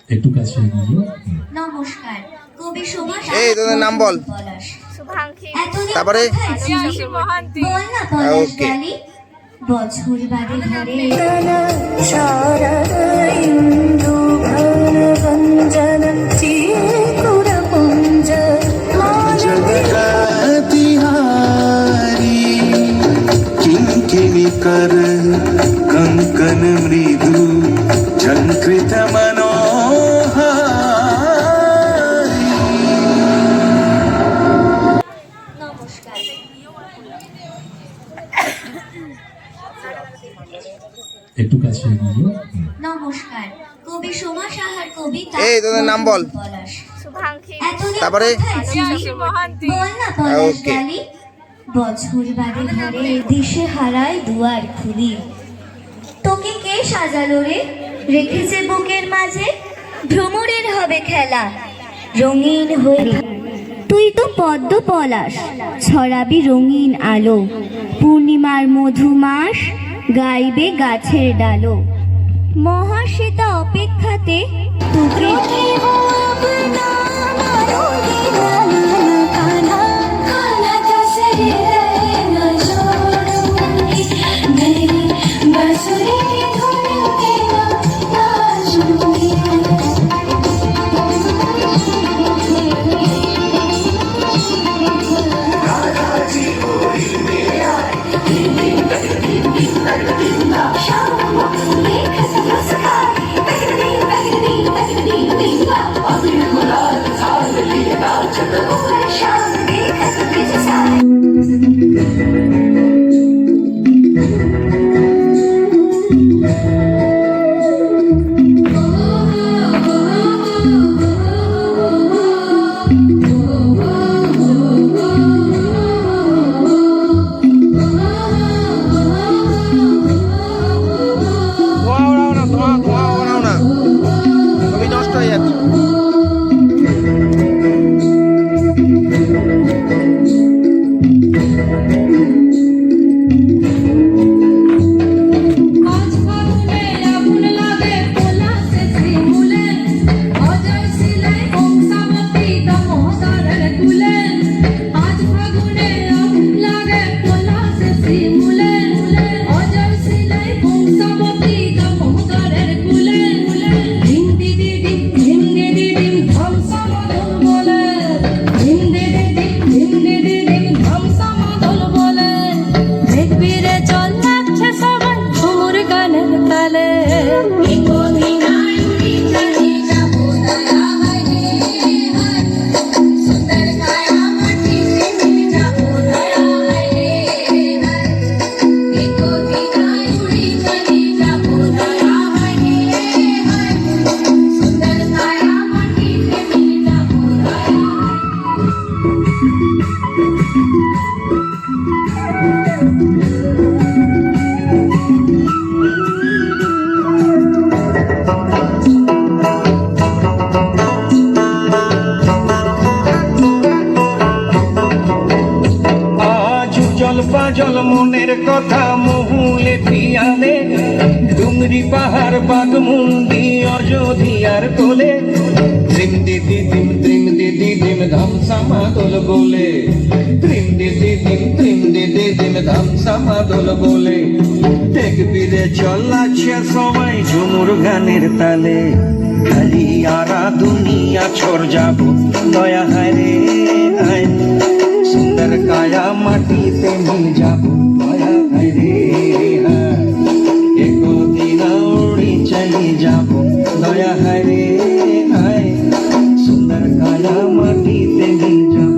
একটু কাছে এগিয়ে নমস্কার, কবি সুভাষ। এই তোদের নাম বল। তারপরে বল না পলাশ ওকে। ডালি, বছর বাদে ঘরে किंकिणी कर कंकन मृदु झंकृत मनोहारी। নমস্কার। একটু কাছে এগিয়ে নমস্কার, কবি সোমা সাহার কবিতা। এই তোদের নাম বল। পলাশ। তারপরে বল না পলাশ ওকে। ডালি, বছর বাদে ঘরে দিশে হারায় দুয়ার খুলি। তোকে কে সাজালো রে, রেখেছে বুকের মাঝে, ভ্রমরের হবে খেলা রঙিন হয়ে। তুই তো পদ্ম পলাশ, ছড়াবি রঙিন আলো, পূর্ণিমার মধুমাস গাইবে গাছের ডালো। মহাশ্বেতা অপেক্ষাতে তোকে ধোঁয়া ওড়াও না, ছবি নষ্ট হয়ে যাচ্ছে। জল মনের কথা মহুলে পিয়ালে, ডুমরি পাহাড় বাগমুন্ডি অযোধ্যার কোলে। ত্রিম দিদি দিম ধামসামা দোল বলে, ত্রিম দিদি দিম ধামসামা দোল বলে। দেখবি রে চলাচ্ছে সবাই ঝুমুর গানের তালে, খালি আরা দুনিয়া ছড় যাব দয়া হায় রে হায়। সুন্দর কায়া মাটিতে মিল যাব দয়া হায় রে হায়। একদিন উড়ি চলে যাব দয়া হায় রে হায়। সুন্দর কায়া মাটিতে মিল যাব।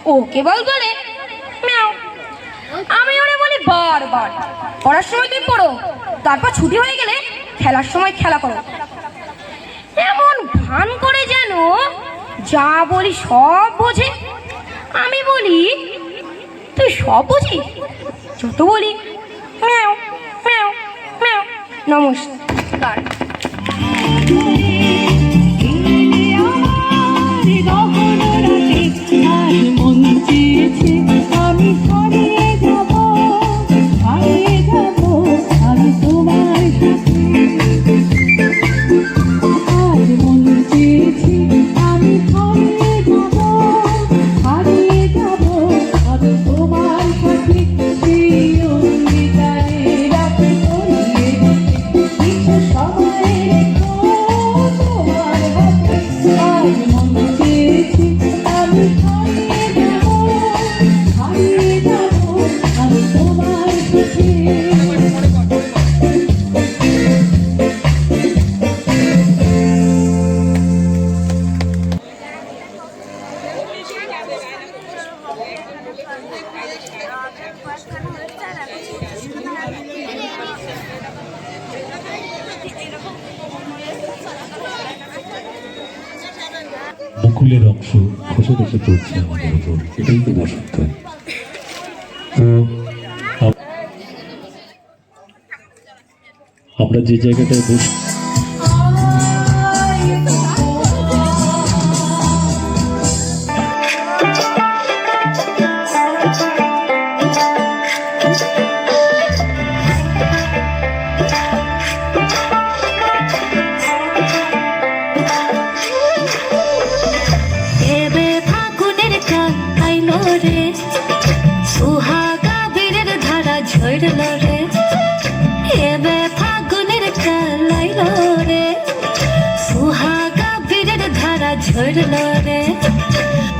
ও কেবল বলে ম্যাও। আমি ওরে বলি বারবার, পড়ার সময় তুই পড়ো, তারপর ছুটি হয়ে গেলে খেলার সময় খেলা করো। এমন ভান করে যেন যা বলি সব বোঝে। আমি বলি তুই সব বুঝিস? যত বলি ম্যাও ম্যাও ম্যাও। নমস্কার। মুকুলের অংশ খসে খসে পড়ছে আমাদের উপর, এটাই তো বসন্ত। তো আমরা যে জায়গাটায় বসে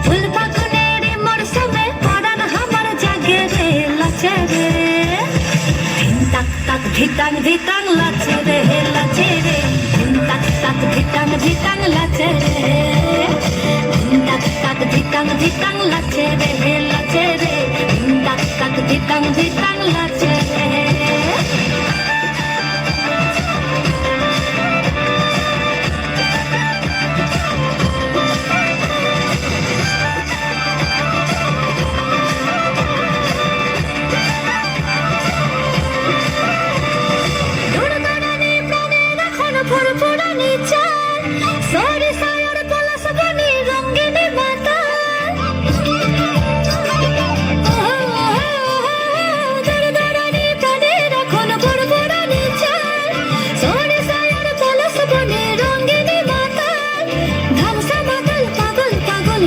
ফুল ফাগুনের মরশুমে পরান আমার জাগে রে লাচে রে, তাক তাক ধিতাং ধিতাং লাচে রে লাচে রে, তাক তাক ধিতাং ধিতাং লাচে রে, তাক তাক ধিতাং ধিতাং লাচে রে লাচে রে, তাক তাক ধিতাং ধিতাং লাচে রে।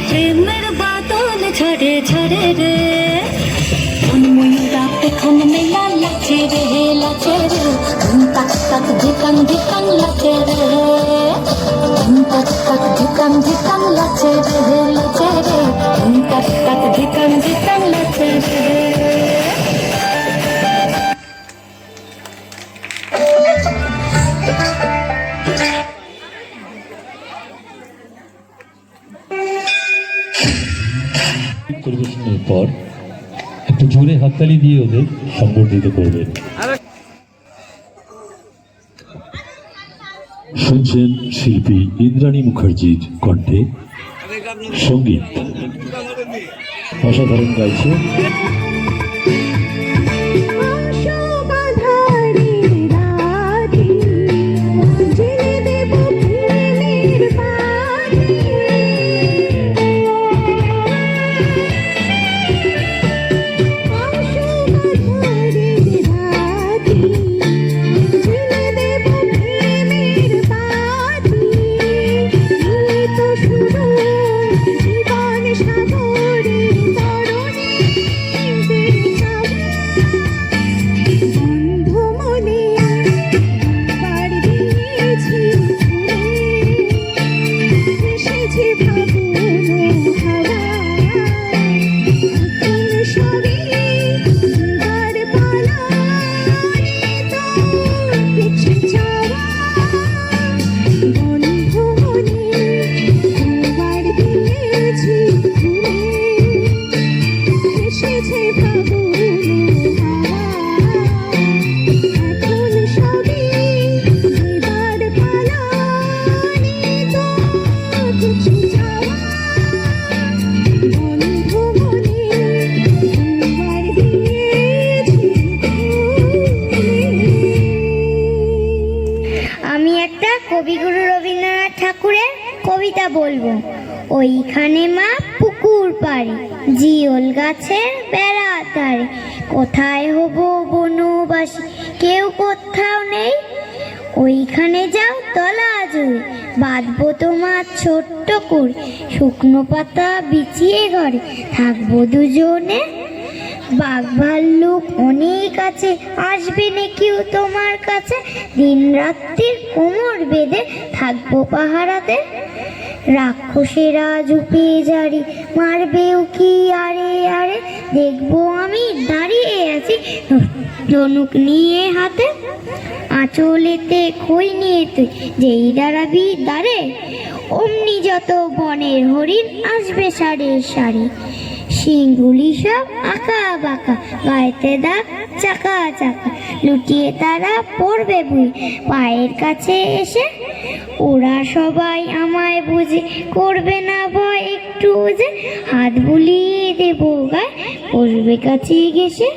প্রেমের বাদল ঝরে ঝরে রে, মনময়ূরা পেখম মেলা লাচে রে লাচে রে, তাক তাক ধিতাং ধিতাং লাচে রে, তাক তাক ধিতাং ধিতাং লাচে রে লাচে রে, তাক তাক ধিতাং ধিতাং লাচে রে। পরিবেশনের পর একটু জোরে হাততালি দিয়ে ওদের সম্বর্ধিত করবেন। শুনছেন শিল্পী ইন্দ্রাণী মুখার্জির কণ্ঠে সঙ্গীত, অসাধারণ গাইছে। জীবন সাগরে তরুণী বলবো। ওইখানে মা পুকুর পাড়ে, জিওল গাছের বেড়া ধারে, কোথায় হব বনবাসী কেউ কোথাও নেই। ওইখানে যাও তলা জুড়ে, বাঁধবো তোমার ছোট্ট করে, শুকনো পাতা বিছিয়ে ঘরে থাকবো দুজনে। বাঘ ভাল্লুক অনেক আছে, আসবে না কেউ তোমার কাছে, দিন রাত্রির কোমর বেঁধে থাকবো পাহারাতে। রাক্ষসেরা ঝুঁপিয়ে জারি, মারবেও কি আরে আরে, দেখবো আমি দাঁড়িয়ে আছি ধনুক নিয়ে হাতে। আঁচলেতে খই নিয়ে তুই যেই দাঁড়াবি দাঁড়ে, অমনি যত বনের হরিণ আসবে সারে সারি। শিংগুলি সব আঁকা বাঁকা, গায়েতে দাগ চাকা চাকা, লুটিয়ে তারা পড়বে বুঝি পায়ের কাছে এসে। ওরা সবাই আমায় বুঝে, করবে না ভয় একটু যে, হাত বুলিয়ে দেবো গায়ে বসবে কাছে ঘেসে।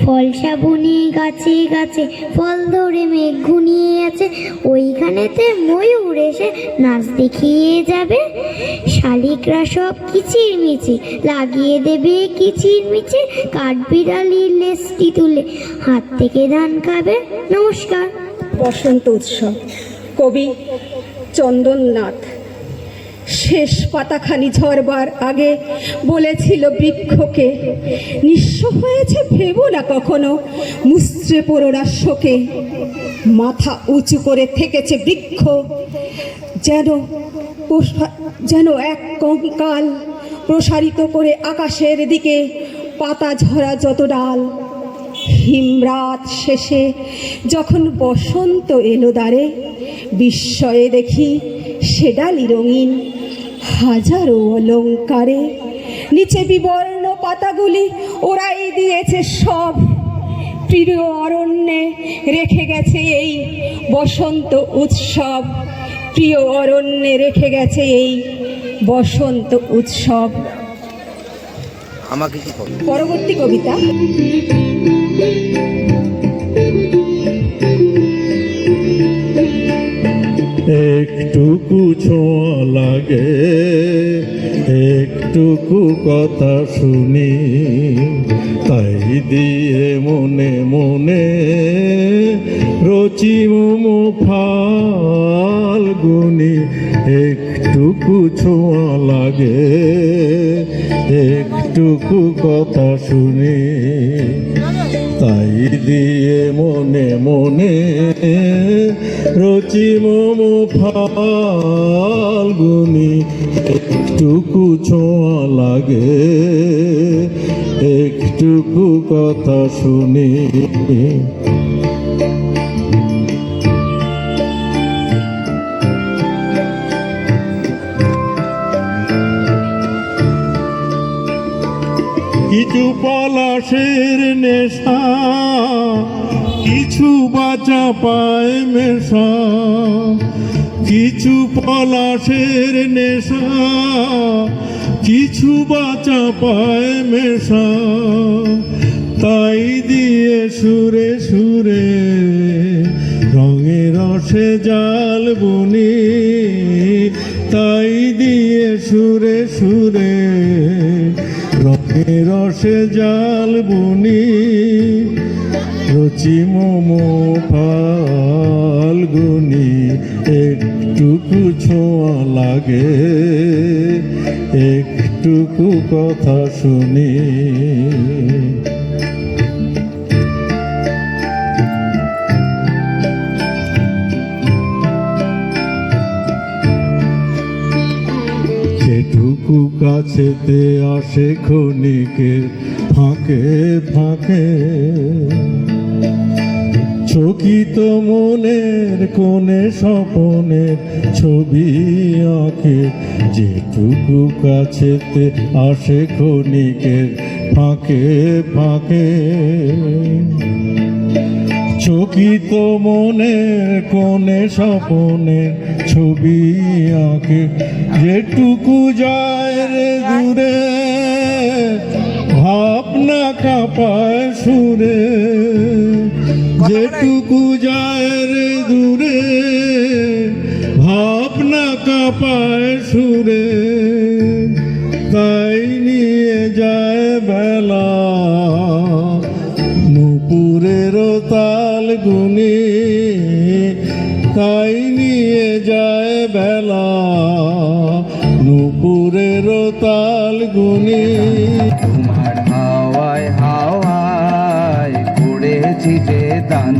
ফল সাবুনি গাছে গাছে, ফল ধরে মেঘ ঘুনিয়ে আছে, ওইখানেতে ময়ূর এসে নাচ দেখিয়ে যাবে। শালিকরা সব কিচির মিচির লাগিয়ে দেবে কিচির মিচির, কাঠবিড়ালির লেজটি তুলে হাত থেকে ধান খাবে। নমস্কার। বসন্ত উৎসব, কবি চন্দননাথ। শেষ পাতাখানি ঝরবার আগে বলেছিল বৃক্ষকে, নিঃস্ব হয়েছে ভেবো না কখনো, মুচড়ে পড়ো না শোকে। মাথা উঁচু করে থেকেছে বৃক্ষ, যেন এক কঙ্কাল, প্রসারিত করে আকাশের দিকে পাতা ঝরা যত ডাল। হিমরাত শেষে যখন বসন্ত এলো দ্বারে, বিস্ময়ে দেখি সে ডালি রঙিন হাজারো অলঙ্কারে। নিচে বিবর্ণ পাতাগুলি ওরাই দিয়েছে সব, প্রিয় অরণ্যে রেখে গেছে এই বসন্ত উৎসব। প্রিয় অরণ্যে রেখে গেছে এই বসন্ত উৎসব। আমাকে কি পরবর্তী কবিতা। একটুকু ছোঁয়া লাগে, একটুকু কথা শুনি, তাই দিয়ে মনে মনে রচি মোমো ফাল্গুনি। একটুকু ছোঁয়া লাগে, একটুকু কথা শুনি, তাই দিয়ে মনে মনে রচি মোমো ফাল্গুনি। একটুকু ছোঁয়া লাগে, একটুকু কথা শুনি। কিছু পলাশের নেশা, কিছু বাঁচা পায় মেশা, কিছু পলাশের নেশা, কিছু বাঁচা পায় মেশা, তাই দিয়ে সুরে সুরে রঙে রসে জাল বুনি, তাই দিয়ে সুরে সুরে রঙে রসে জাল বুনি। রচি মোমো ফাল্গুনি, একটুকু ছোঁয়া লাগে, একটুকু কথা শুনি। যেটুকু কাছেতে আসে ক্ষণিকের ফাঁকে ফাঁকে, চকিত মনের কোণে স্বপনের ছবি আঁকে। যেটুকু কাছেতে আসে ক্ষণিকের ফাঁকে ফাঁকে, চকিত মনের কোণে স্বপনের ছবি আঁকে। যেটুকু যায় রে দূরে ভাবনা কাঁপায় সুরে, যেটুকু যায় রে দূরে ভাবনা কাঁপায় পায় সুরে তাই নিয়ে যায় বেলা নুপুরের তাল গুনে তাই নিয়ে যায় বেলা নুপুরের তাল গুনে তোমার হাওয়ায় হাওয়ায় করেছি যে দান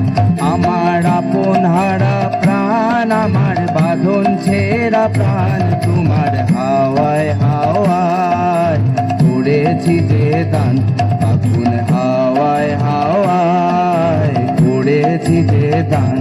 আমার আপন হারা প্রাণ আমার বাঁধন ছেঁড়া প্রাণ তোমার হাওয়ায় হাওয়ায় করেছি যে দান আপন হাওয়ায় হাওয়ায় করেছি যে দান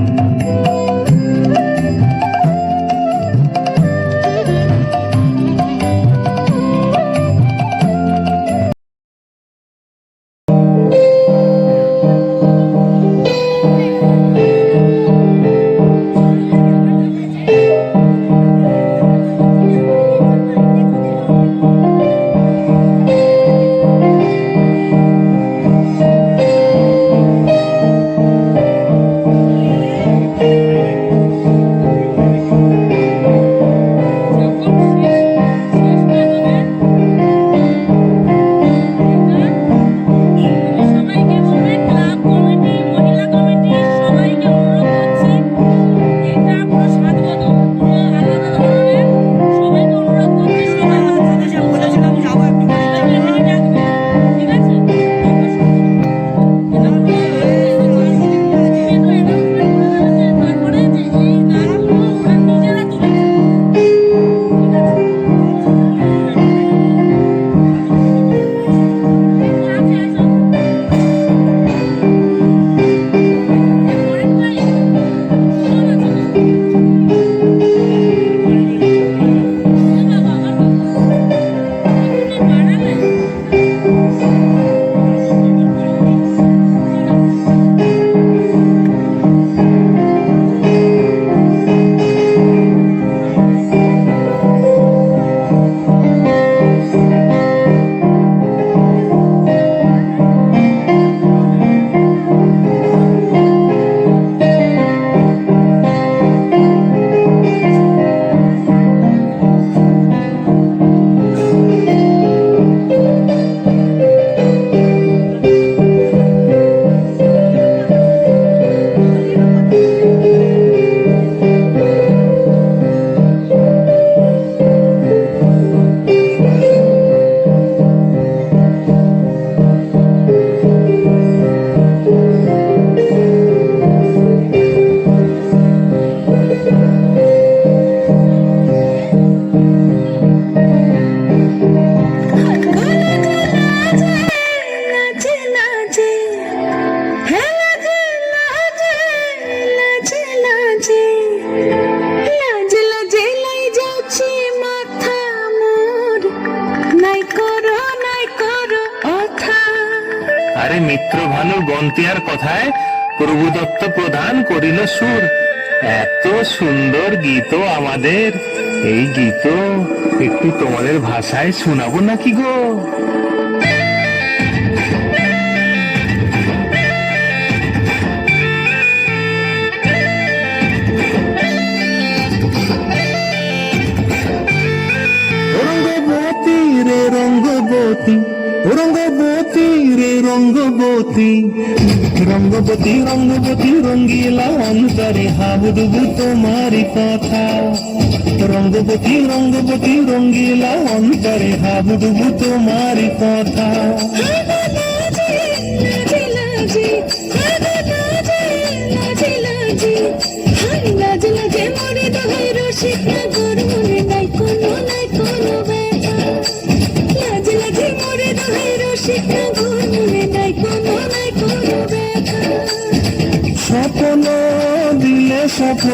আরে মিত্র ভানু গন্তিয়ার কথায় প্রভুদত্ত প্রধান করিল সুর এত সুন্দর গীত আমাদের এই গীত একটু তোমাদের ভাষায় শোনাবো নাকি গো রঙ্গবতী রে রঙ্গবতী রঙ্গবতী রে রঙ্গবতী রঙ্গবতী রঙ্গবতী রঙ্গিলা অন্তরে হাবুডুবু তোমারি কথা রঙ্গবতী রঙ্গবতী রঙ্গিলা অন্তরে হাবুডুবু তোমারি কথা স্বপ্ন দিলে স্বপ্ন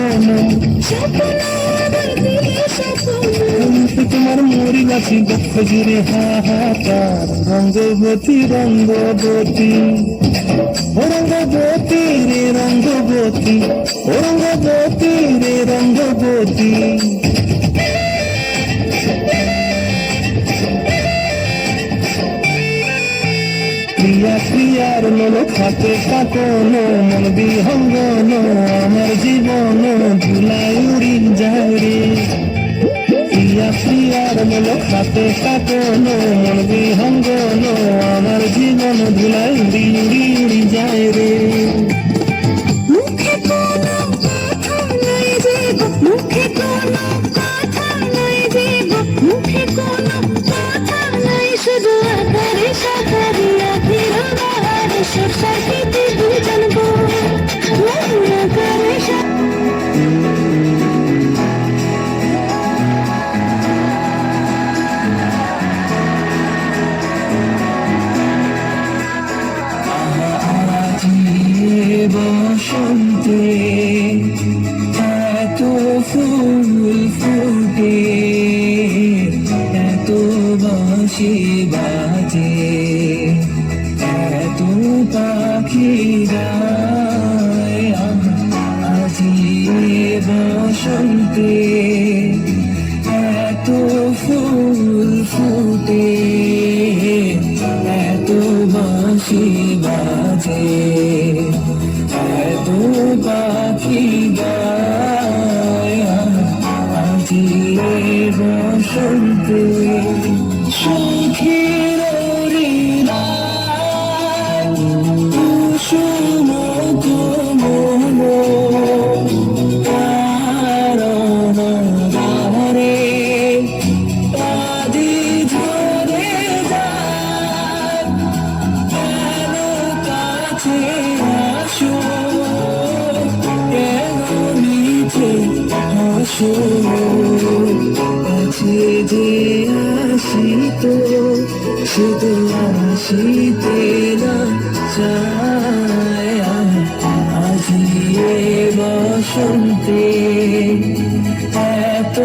তোমার মরি গাছি বক্ষ জুড়ে হাহাকার রঙ্গবতী রঙ্গবতী রঙ্গবতী রে রঙ্গবতী রঙ্গবতী রে রঙ্গবতী প্রিয়া প্রিয়ার লোল খাতে কাকন মন বিহঙ্গন আমার জীবন ধুলাই উড়ি যায় রে প্রিয়া প্রিয়ার মেলো সাথে কাটলো মন বিহঙ্গল আমার জীবন ধুলাই উড়ি উড়ি উড়ি যায় রে মুখে কোনো কথা নাই জীব মুখে কোনো কথা নাই জীব মুখে কোনো কথা নাই শুধু আকারে সাকারে আখির বাহারে সব সাথীতে জানবো আকারে বসন্তে এত ফুল ফুটে এত বাঁশি বাজে এত পাখি গায় আজি বসন্তে এত ফুল ফুটে এত বাঁশি বাজে এত পাখি গায় আজি বসন্তে সুখের কুসুম কোমল কারণ ধারে আদি ধরে যায় কেন কাছে আসো আসো কাছে যে আসিত সে তো আসিতে না চায় আজি বসন্তে এত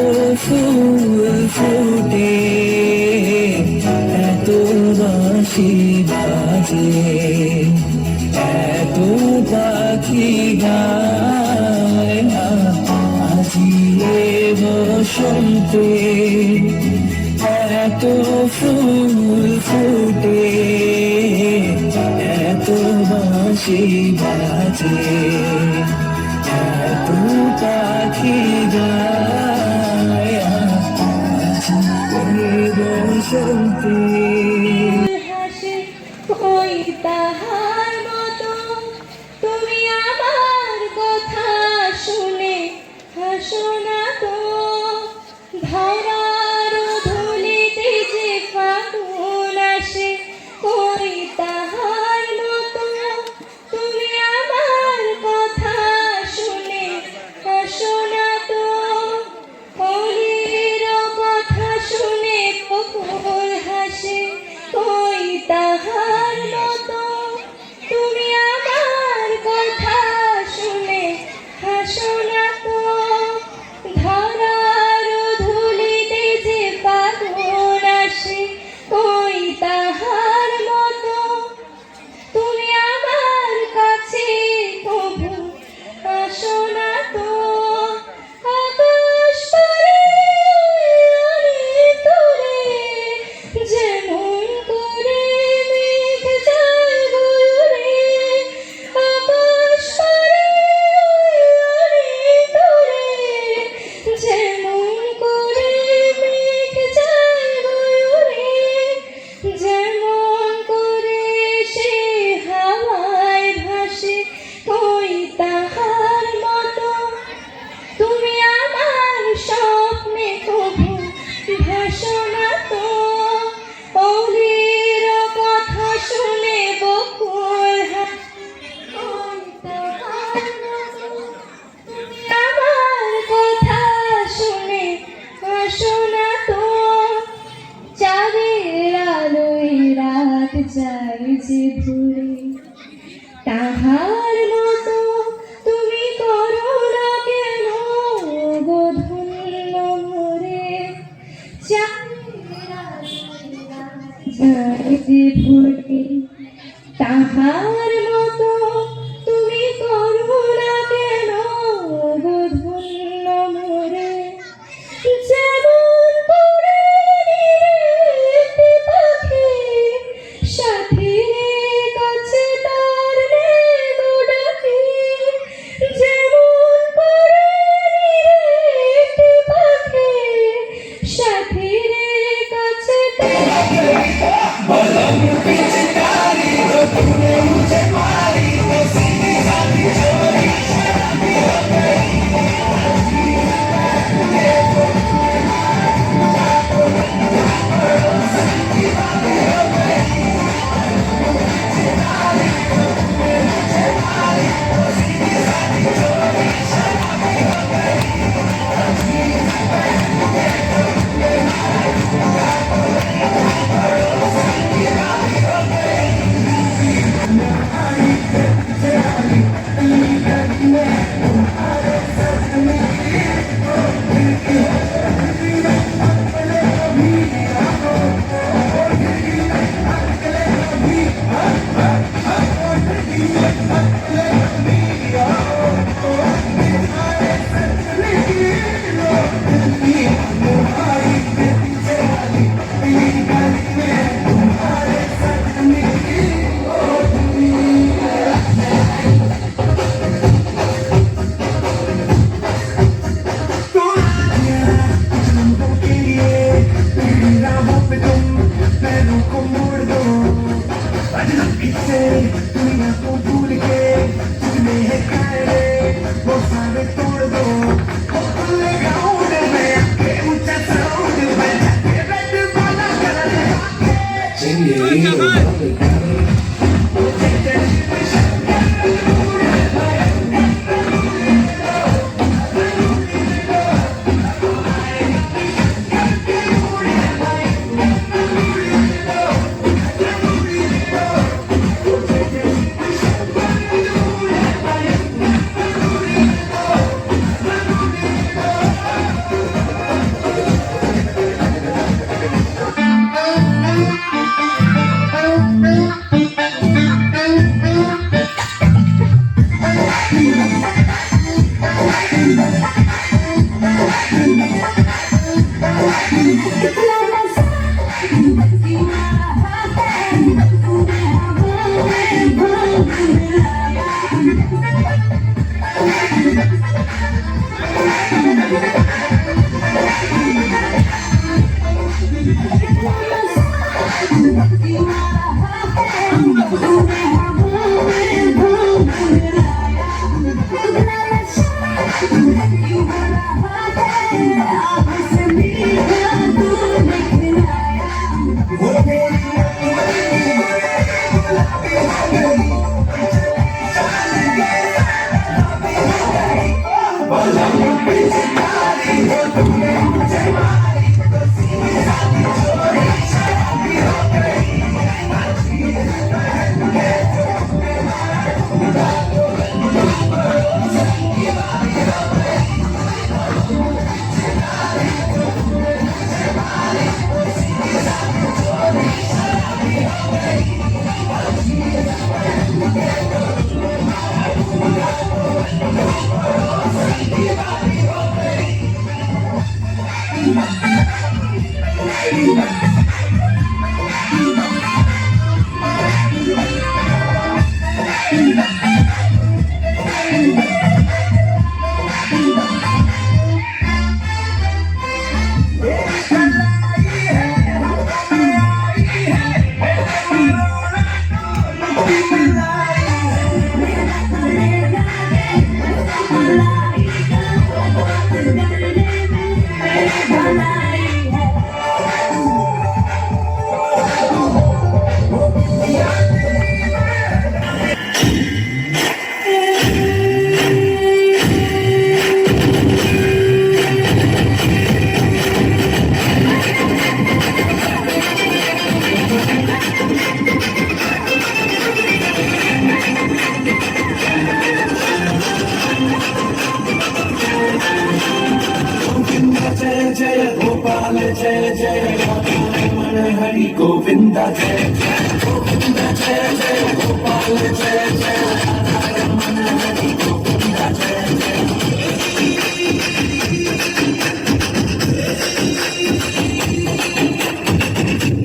ফুল ফুটে এত বাঁশি বাজে এত পাখি গায় আজি বসন্তে এত ফুল ফুটে এত বাঁশি বাজে এত পাখি গায় আজি বসন্তে হাসে ওই তাহার মতো তুমি আমার কথা শুনে হাসো না তো ধরার ধুলিতে যে ফাগুন আসে ওই তাহার মতো তুমি আমার কথা শুনে হাসো না তো হলির কথা শুনে পুকুর হাসে ওই তাহার মতো তুমি আমার কথা শুনে হাসো না তো ধরার ধুলিতে যে ফাগুন আসে ওই তাহার মতো তুমি আমার কাছে প্রভু আসো না তো আকাশ পারে তোরে যেমন করে মেঘ যায় গয়ুরে আকাশ পারে তোরে যেমন করে মেঘ যায় গয়ুরে যেমন করে সে হাওয়ায় ভাসে ওই তাহার মতো তুমি আমার স্বপ্নে কভু ভাসো না তো অলির কথা শুনে বকুল ওই তাহার মতো তুমি আমার কথা শুনে হাসো না তো চাঁদের আলোয় রাত যায় যে ভুলে তাহার মতো তুমি করো না কেন গো ধন্য মোরে চাঁদের আলোয় রাত যায় যে ভুলে তাহার মতো তুমি করো না কেন গো ধন্য মোরে যেমন করে একটি পাখি সাথীর কাছে তার নেগো ডাকি যেমন করে একটি পাখি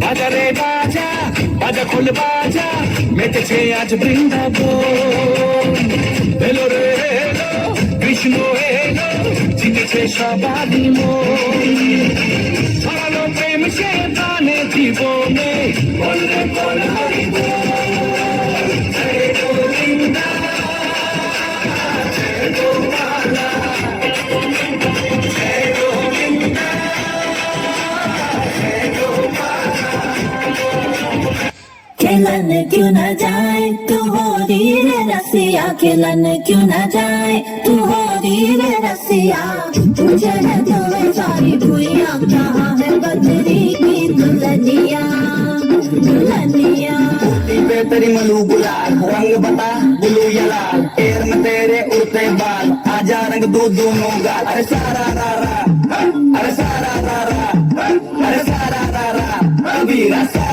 বাজা রে বাজা, বাজা খোল বাজা, মেতেছে আজ বৃন্দাবন। এলো রে এলো, কৃষ্ণ এলো, জিতেছে সবারই মন। ছড়ালো প্রেম সে গানে জীবনে, বললে বল হরি বল। জয় গোবিন্দা, জয় গোপালা, জয় গোবিন্দা, জয় গোপালা। खेलन क्यों न जाए तू हो रे रसिया, खेलन क्यों न जाए तू हो रे रसिया। तुझे न जोए सारी भुइया, कहाँ है बजरी की दुल्हनिया, दुल्हनिया। पे तेरी मलू गुलाल, रंग बता बुलू या लाल, पैर में तेरे उड़ते बाल, आजा रंग दो दोनों गाल। अरे सारा रा रा, अरे सारा रा रा, अरे सारा रा रा, कबीरा सारा।